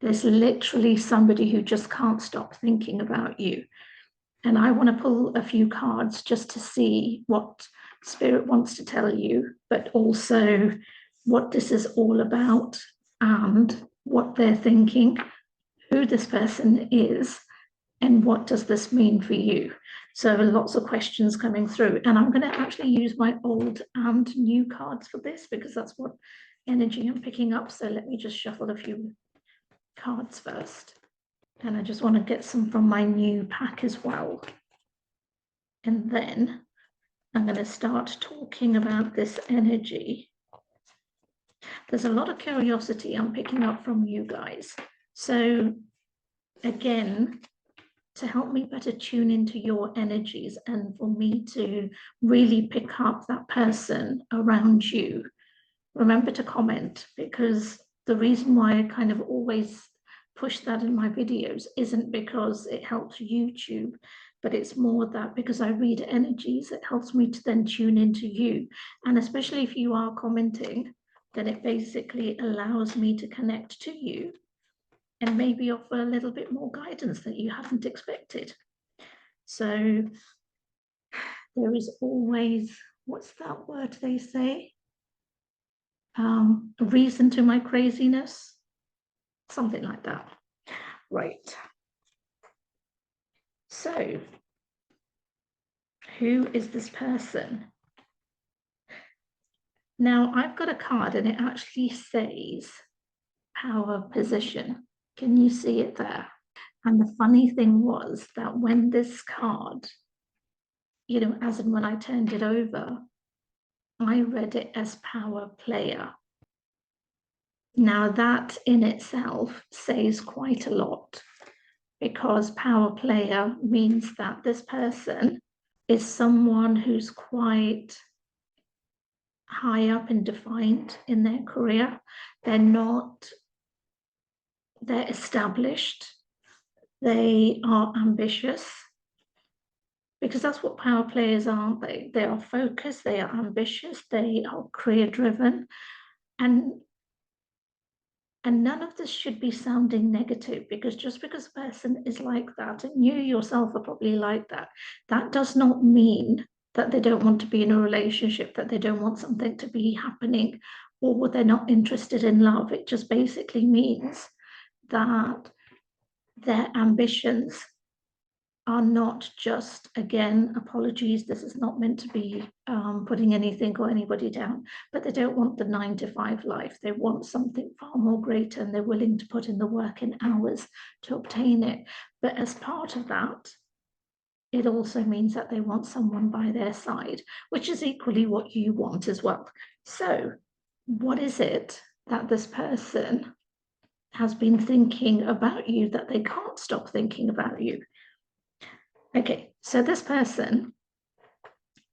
There's literally somebody who just can't stop thinking about you. And I want to pull a few cards just to see what Spirit wants to tell you, but also what this is all about and what they're thinking, who this person is, and what does this mean for you. So lots of questions coming through. And I'm going to actually use my old and new cards for this because that's what energy I'm picking up. So let me just shuffle a few cards first. And I just want to get some from my new pack as well. And then I'm going to start talking about this energy. There's a lot of curiosity I'm picking up from you guys. So again, to help me better tune into your energies and for me to really pick up that person around you, remember to comment, because the reason why I kind of always push that in my videos isn't because it helps YouTube, but it's more that because I read energies, it helps me to then tune into you. And especially if you are commenting, then it basically allows me to connect to you and maybe offer a little bit more guidance that you hadn't expected. So there is always, what's that word they say? A reason to my craziness, something like that. Right. So who is this person? Now I've got a card and it actually says power position. Can you see it there? And the funny thing was that when this card, you know, as in when I turned it over, I read it as power player. Now that in itself says quite a lot, because power player means that this person is someone who's quite high up and defined in their career. They're established, they are ambitious, because that's what power players are, aren't they? They are focused, they are ambitious, they are career driven, and none of this should be sounding negative, because just because a person is like that, and you yourself are probably like that, that does not mean that they don't want to be in a relationship, that they don't want something to be happening, or they're not interested in love. It just basically means that their ambitions are not just, again, apologies, this is not meant to be putting anything or anybody down, but they don't want the 9-to-5 life. They want something far more greater, and they're willing to put in the work and hours to obtain it. But as part of that, it also means that they want someone by their side, which is equally what you want as well. So what is it that this person has been thinking about you that they can't stop thinking about you? Okay, so this person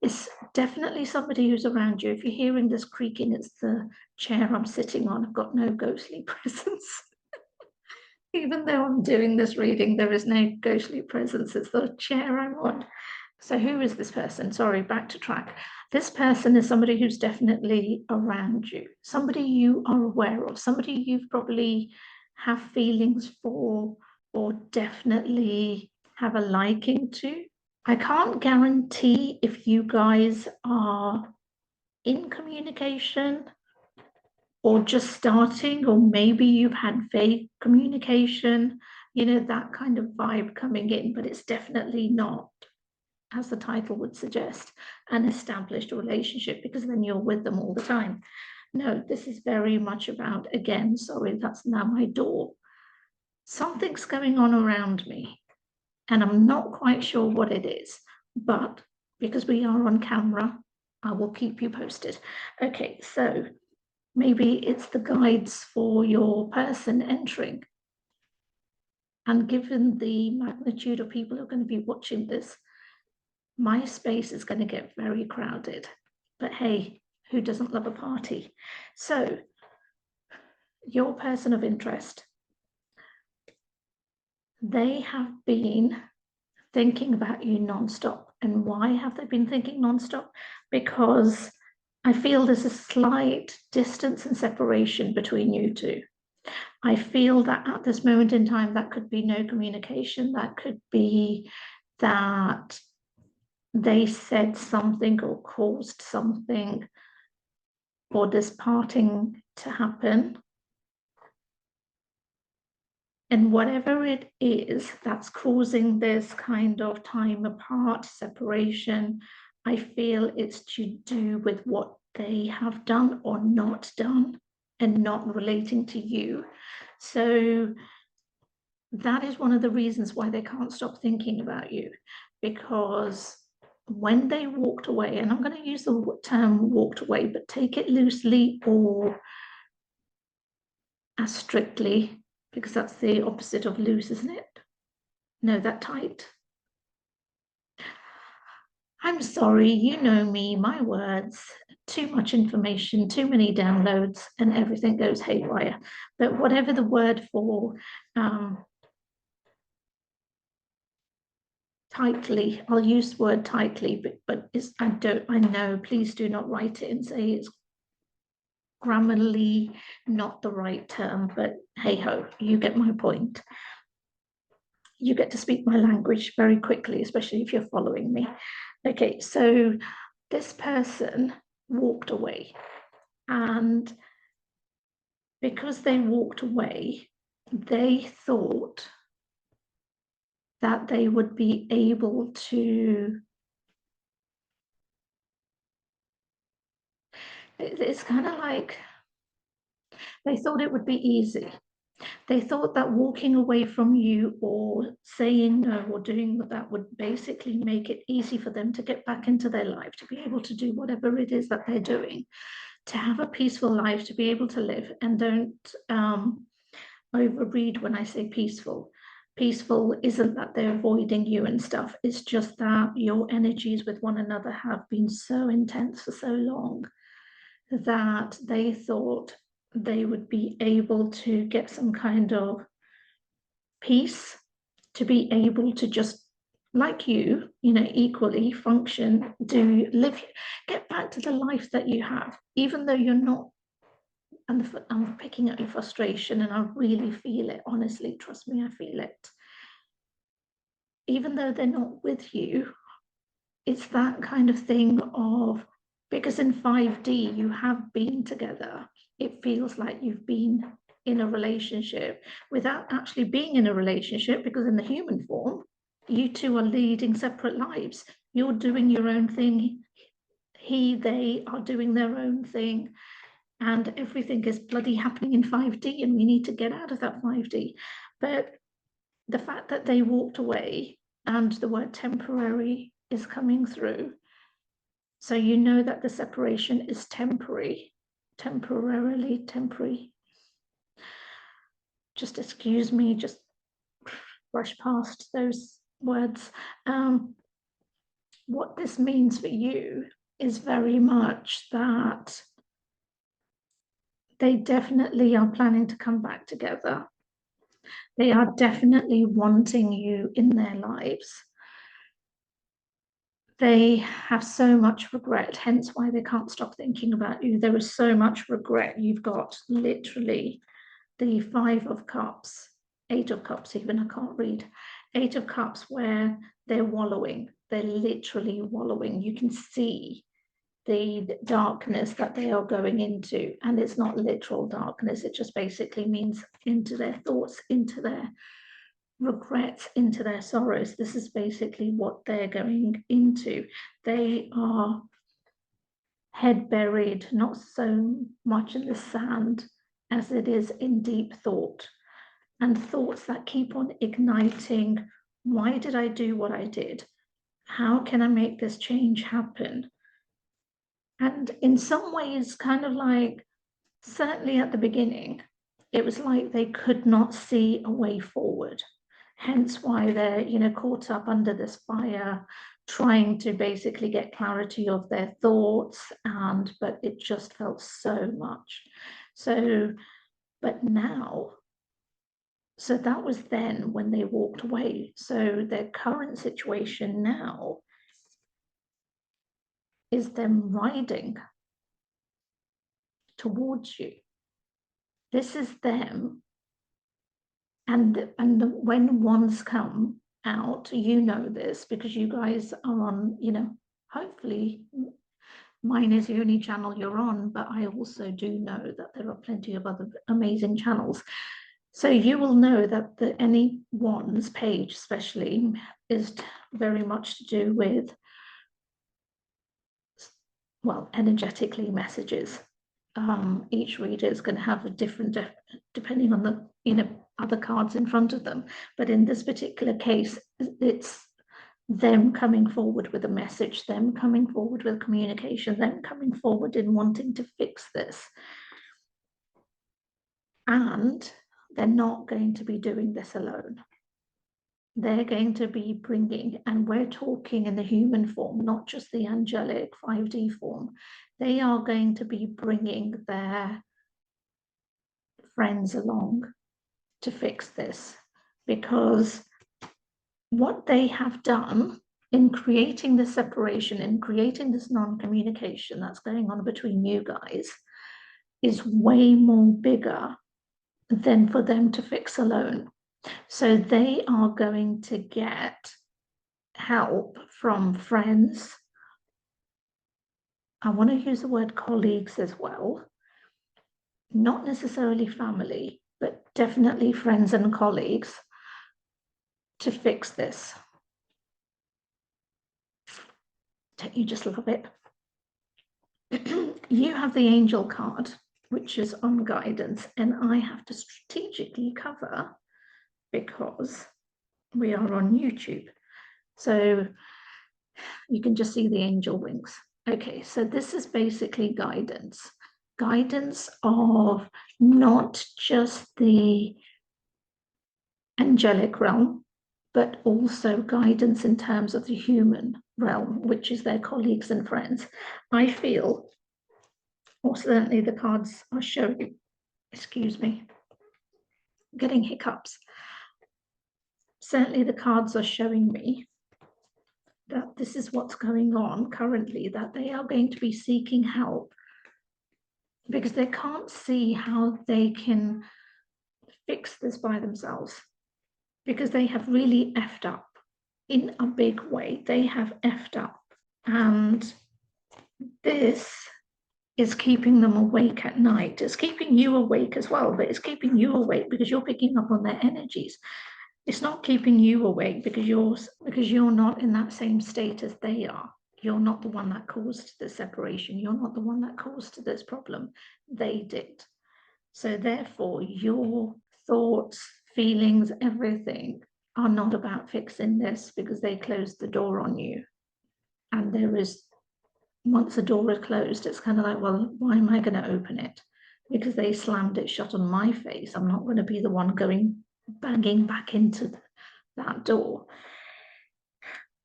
is definitely somebody who's around you. If you're hearing this creaking, it's the chair I'm sitting on. I've got no ghostly presence. Even though I'm doing this reading, there is no ghostly presence. It's the chair I'm on. So who is this person? Sorry, back to track. This person is somebody who's definitely around you, somebody you are aware of, somebody you've probably have feelings for, or definitely have a liking to. I can't guarantee if you guys are in communication or just starting, or maybe you've had vague communication, you know, that kind of vibe coming in, but it's definitely not, as the title would suggest, an established relationship, because then you're with them all the time. No, this is very much about, again, sorry, that's now my door. Something's going on around me, and I'm not quite sure what it is, but because we are on camera, I will keep you posted. Okay, so maybe it's the guides for your person entering. And given the magnitude of people who are going to be watching this, my space is going to get very crowded. But hey, who doesn't love a party? So, your person of interest, they have been thinking about you nonstop. And why have they been thinking nonstop? Because I feel there's a slight distance and separation between you two. I feel that at this moment in time, that could be no communication. That could be that they said something or caused something for this parting to happen. And whatever it is that's causing this kind of time apart, separation, I feel it's to do with what they have done or not done and not relating to you. So that is one of the reasons why they can't stop thinking about you, because when they walked away, and I'm going to use the term walked away, but take it loosely or as strictly, because that's the opposite of loose, isn't it? No, that tight. I'm sorry, you know me, my words, too much information, too many downloads, and everything goes haywire. But whatever the word for tightly, I'll use the word tightly, but it's, I know, please do not write it and say it's grammarly not the right term, but hey ho, you get my point. You get to speak my language very quickly, especially if you're following me. Okay, so this person walked away, and because they walked away, they thought that they would be able to, it's kind of like they thought it would be easy. They thought that walking away from you or saying no or doing that would basically make it easy for them to get back into their life, to be able to do whatever it is that they're doing, to have a peaceful life, to be able to live. And don't overread when I say peaceful. Peaceful isn't that they're avoiding you and stuff. It's just that your energies with one another have been so intense for so long that they thought they would be able to get some kind of peace, to be able to just, like you know, equally function, do live, get back to the life that you have, even though you're not. And I'm picking at your frustration, and I really feel it, honestly, trust me, I feel it. Even though they're not with you, it's that kind of thing of, because in 5D you have been together, it feels like you've been in a relationship without actually being in a relationship, because in the human form, you two are leading separate lives. You're doing your own thing. They are doing their own thing. And everything is bloody happening in 5D, and we need to get out of that 5D. But the fact that they walked away and the word temporary is coming through, so you know that the separation is temporary, temporary. Just excuse me, just brush past those words. What this means for you is very much that they definitely are planning to come back together. They are definitely wanting you in their lives. They have so much regret, hence why they can't stop thinking about you. There is so much regret. You've got literally the 5 of Cups, 8 of Cups even, I can't read. 8 of Cups, where they're wallowing. They're literally wallowing. You can see the darkness that they are going into, and it's not literal darkness, it just basically means into their thoughts, into their regrets, into their sorrows. This is basically what they're going into. They are head buried, not so much in the sand as it is in deep thought, and thoughts that keep on igniting. Why did I do what I did? How can I make this change happen? And in some ways, kind of like, certainly at the beginning, it was like they could not see a way forward. Hence why they're, you know, caught up under this fire, trying to basically get clarity of their thoughts, but it just felt so much. So, but now, so that was then when they walked away. So their current situation now is them riding towards you. This is them. And when ones come out, you know this because you guys are on, you know, hopefully mine is the only channel you're on, but I also do know that there are plenty of other amazing channels. So you will know that the any ones page especially is very much to do with, well, energetically messages. Each reader is going to have a different, depending on the, you know, other cards in front of them. But in this particular case, it's them coming forward with a message, them coming forward with communication, them coming forward in wanting to fix this. And they're not going to be doing this alone. They're going to be bringing, and we're talking in the human form, not just the angelic 5D form. They are going to be bringing their friends along to fix this, because what they have done in creating this separation, in creating this non-communication that's going on between you guys, is way more bigger than for them to fix alone. So they are going to get help from friends. I want to use the word colleagues as well. Not necessarily family, but definitely friends and colleagues to fix this. Don't you just love it? You have the angel card, which is on guidance, and I have to strategically cover because we are on YouTube. So you can just see the angel wings. Okay, so this is basically guidance. Guidance of not just the angelic realm, but also guidance in terms of the human realm, which is their colleagues and friends. I feel, or certainly the cards are showing, excuse me, getting hiccups. Certainly the cards are showing me that this is what's going on currently, that they are going to be seeking help because they can't see how they can fix this by themselves, because they have really effed up in a big way. They have effed up, and this is keeping them awake at night. It's keeping you awake as well, but it's keeping you awake because you're picking up on their energies. It's not keeping you awake because you're not in that same state as they are. You're not the one that caused the separation. You're not the one that caused this problem. They did. So therefore, your thoughts, feelings, everything are not about fixing this because they closed the door on you. And there is, once the door is closed, it's kind of like, well, why am I going to open it? Because they slammed it shut on my face. I'm not going to be the one going banging back into that door.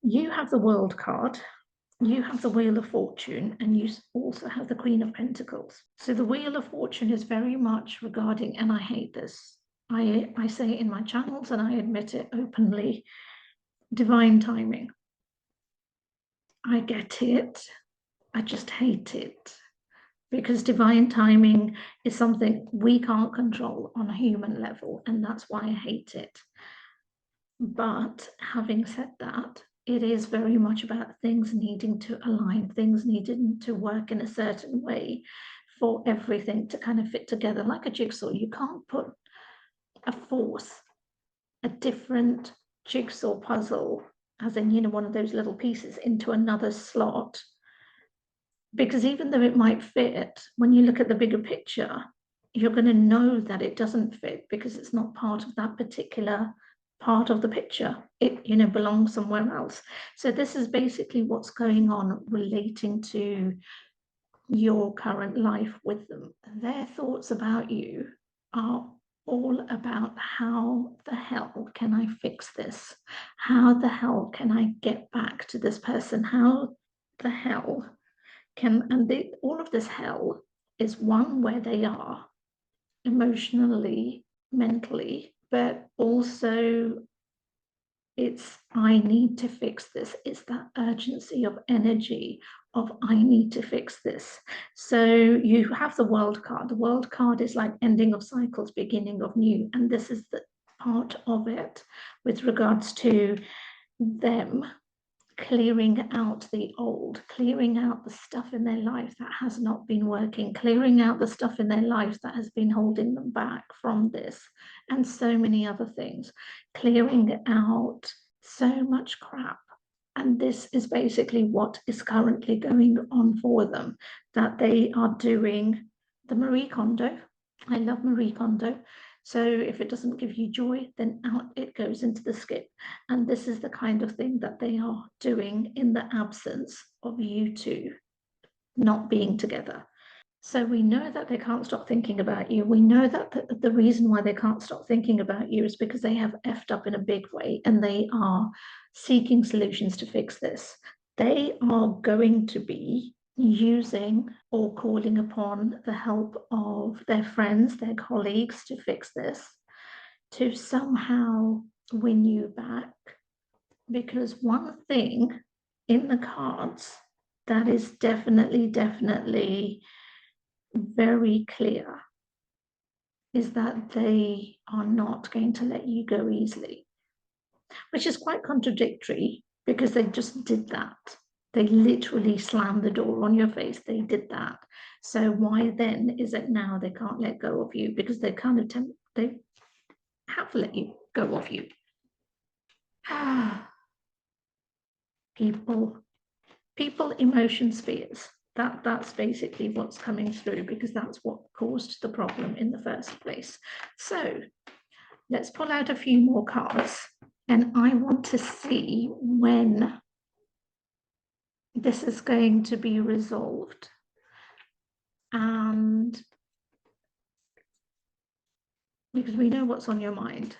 You have the World card, you have the Wheel of Fortune, and you also have the Queen of Pentacles. So the Wheel of Fortune is very much regarding, and I hate this, I say it in my channels and I admit it openly, divine timing. I get it, I just hate it, because divine timing is something we can't control on a human level, and that's why I hate it. But having said that, it is very much about things needing to align, things needing to work in a certain way for everything to kind of fit together like a jigsaw. You can't put a different jigsaw puzzle, as in, you know, one of those little pieces into another slot, because even though it might fit, when you look at the bigger picture, you're going to know that it doesn't fit because it's not part of that particular part of the picture. It, you know, belongs somewhere else. So this is basically what's going on relating to your current life with them. Their thoughts about you are all about how the hell can I fix this? How the hell can I get back to this person? How the hell can, and all of this hell is one where they are emotionally, mentally, but also it's, I need to fix this. It's that urgency of energy of I need to fix this. So you have the world card. The world card is like ending of cycles, beginning of new. And this is the part of it with regards to them clearing out the old, clearing out the stuff in their life that has not been working, clearing out the stuff in their life that has been holding them back from this, and so many other things, clearing out so much crap. And this is basically what is currently going on for them, that they are doing the Marie Kondo. I love Marie Kondo. So if it doesn't give you joy, then out it goes into the skip. And this is the kind of thing that they are doing in the absence of you two not being together. So we know that they can't stop thinking about you. We know that the reason why they can't stop thinking about you is because they have effed up in a big way and they are seeking solutions to fix this. They are going to be using or calling upon the help of their friends, their colleagues to fix this, to somehow win you back. Because one thing in the cards that is definitely very clear is that they are not going to let you go easily, which is quite contradictory because they just did that. They literally slammed the door on your face. They did that. So why then is it now they can't let go of you? Because they kind of they have let you go of you. People, emotion spheres. That's basically what's coming through, because that's what caused the problem in the first place. So let's pull out a few more cards, and I want to see when this is going to be resolved. And because we know what's on your mind.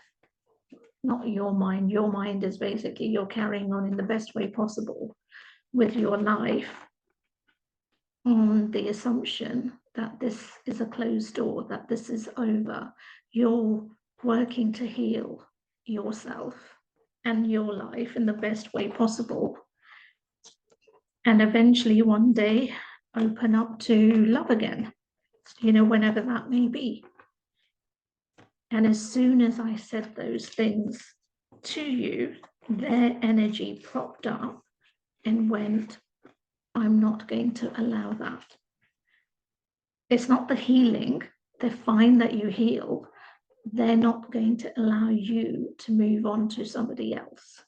Not your mind is basically you're carrying on in the best way possible with your life on the assumption that this is a closed door, that this is over. You're working to heal yourself and your life in the best way possible. And eventually one day open up to love again, whenever that may be. And as soon as I said those things to you, their energy propped up and went, I'm not going to allow that. It's not the healing. They're fine that you heal. They're not going to allow you to move on to somebody else.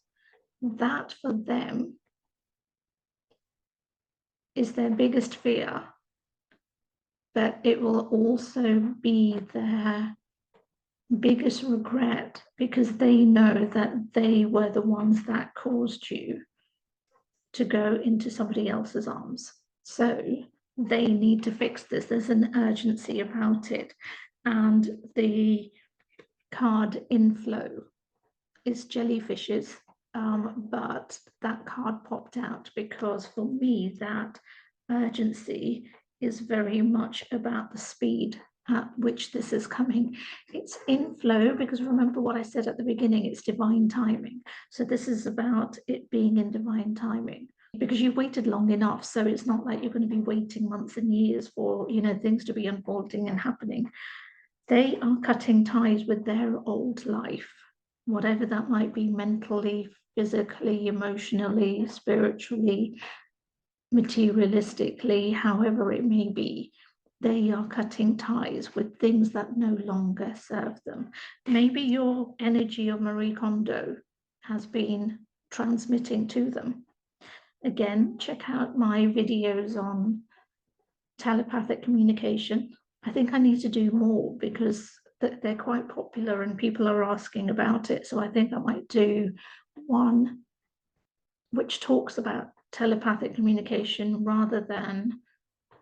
That for them is their biggest fear, but it will also be their biggest regret, because they know that they were the ones that caused you to go into somebody else's arms. So they need to fix this. There's an urgency about it. And the card inflow is jellyfishes, but that card popped out because for me that urgency is very much about the speed at which this is coming. It's inflow because remember what I said at the beginning, it's divine timing. So this is about it being in divine timing because you've waited long enough. So it's not like you're going to be waiting months and years for, things to be unfolding and happening. They are cutting ties with their old life, whatever that might be, mentally, physically, emotionally, spiritually, materialistically, however it may be. They are cutting ties with things that no longer serve them. Maybe your energy of Marie Kondo has been transmitting to them. Again, check out my videos on telepathic communication. I think I need to do more because they're quite popular and people are asking about it. So I think I might do one which talks about telepathic communication rather than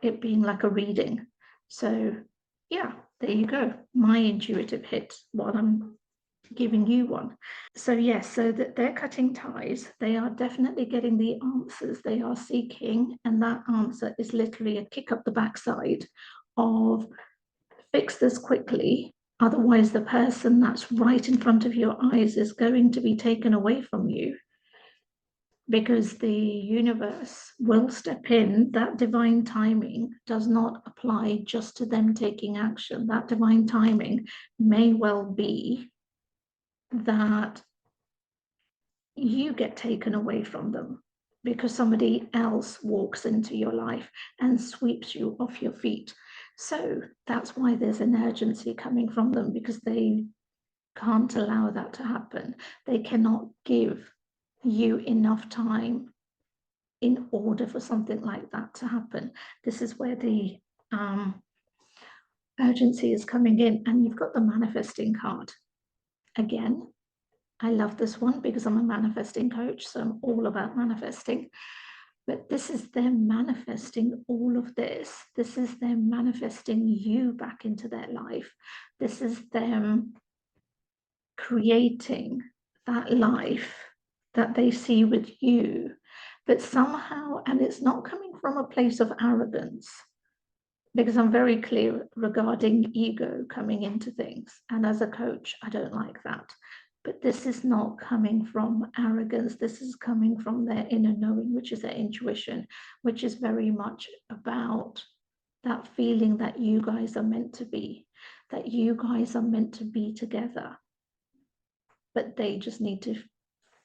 it being like a reading. So yeah, there you go. My intuitive hit while I'm giving you one. So yes, so that they're cutting ties. They are definitely getting the answers they are seeking. And that answer is literally a kick up the backside of fix this quickly. Otherwise, the person that's right in front of your eyes is going to be taken away from you. because the universe will step in. That divine timing does not apply just to them taking action. That divine timing may well be that you get taken away from them because somebody else walks into your life and sweeps you off your feet. So that's why there's an urgency coming from them, because they can't allow that to happen. They cannot give you enough time in order for something like that to happen. This is where the urgency is coming in. And you've got the manifesting card. Again, I love this one because I'm a manifesting coach, so I'm all about manifesting. But this is them manifesting all of this. This is them manifesting you back into their life. This is them creating that life that they see with you. But somehow, and it's not coming from a place of arrogance, because I'm very clear regarding ego coming into things. And as a coach, I don't like that. But this is not coming from arrogance. This is coming from their inner knowing, which is their intuition, which is very much about that feeling that you guys are meant to be, that you guys are meant to be together. But they just need to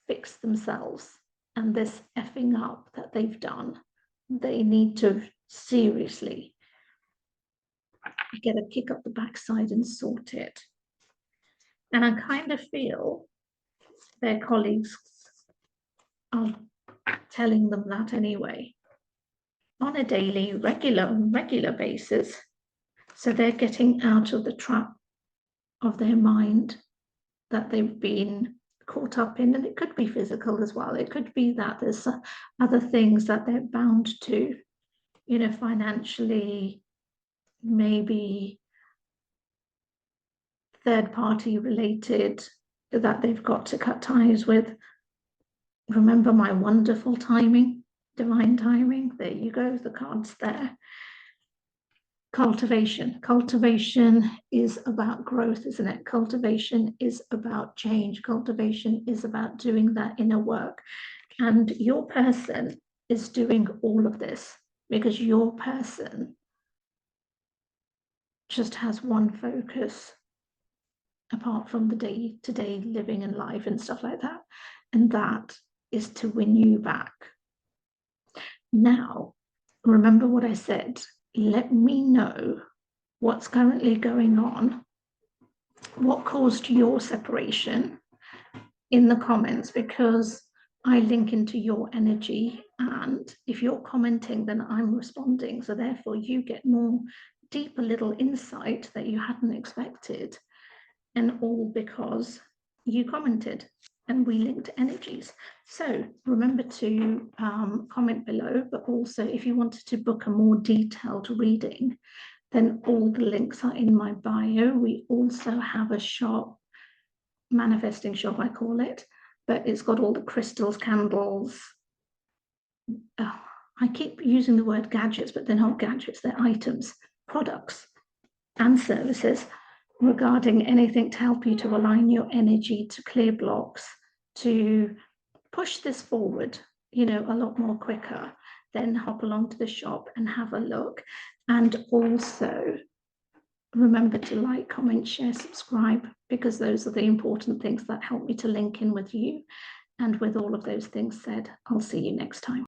fix themselves. And this effing up that they've done, they need to seriously get a kick up the backside and sort it. And I kind of feel their colleagues are telling them that anyway, on a daily, regular basis. So they're getting out of the trap of their mind that they've been caught up in. And it could be physical as well. It could be that there's other things that they're bound to, you know, financially, maybe third party related, that they've got to cut ties with. Remember my wonderful timing, divine timing. There you go, the cards there. Cultivation. Cultivation is about growth, isn't it? Cultivation is about change. Cultivation is about doing that inner work. And your person is doing all of this because your person just has one focus apart from the day-to-day living and life and stuff like that. And that is to win you back. Now, remember what I said. Let me know what's currently going on, what caused your separation in the comments, because I link into your energy. And if you're commenting, then I'm responding. So therefore you get more deeper little insight that you hadn't expected. And all because you commented and we linked energies. So remember to comment below, but also if you wanted to book a more detailed reading, then all the links are in my bio. We also have a shop, manifesting shop, I call it, but it's got all the crystals, candles. I keep using the word gadgets, but they're not gadgets, they're items, products and services regarding anything to help you to align your energy, to clear blocks, to push this forward, you know, a lot more quicker. Then hop along to the shop and have a look. And also remember to like, comment, share, subscribe, because those are the important things that help me to link in with you. And with all of those things said, I'll see you next time.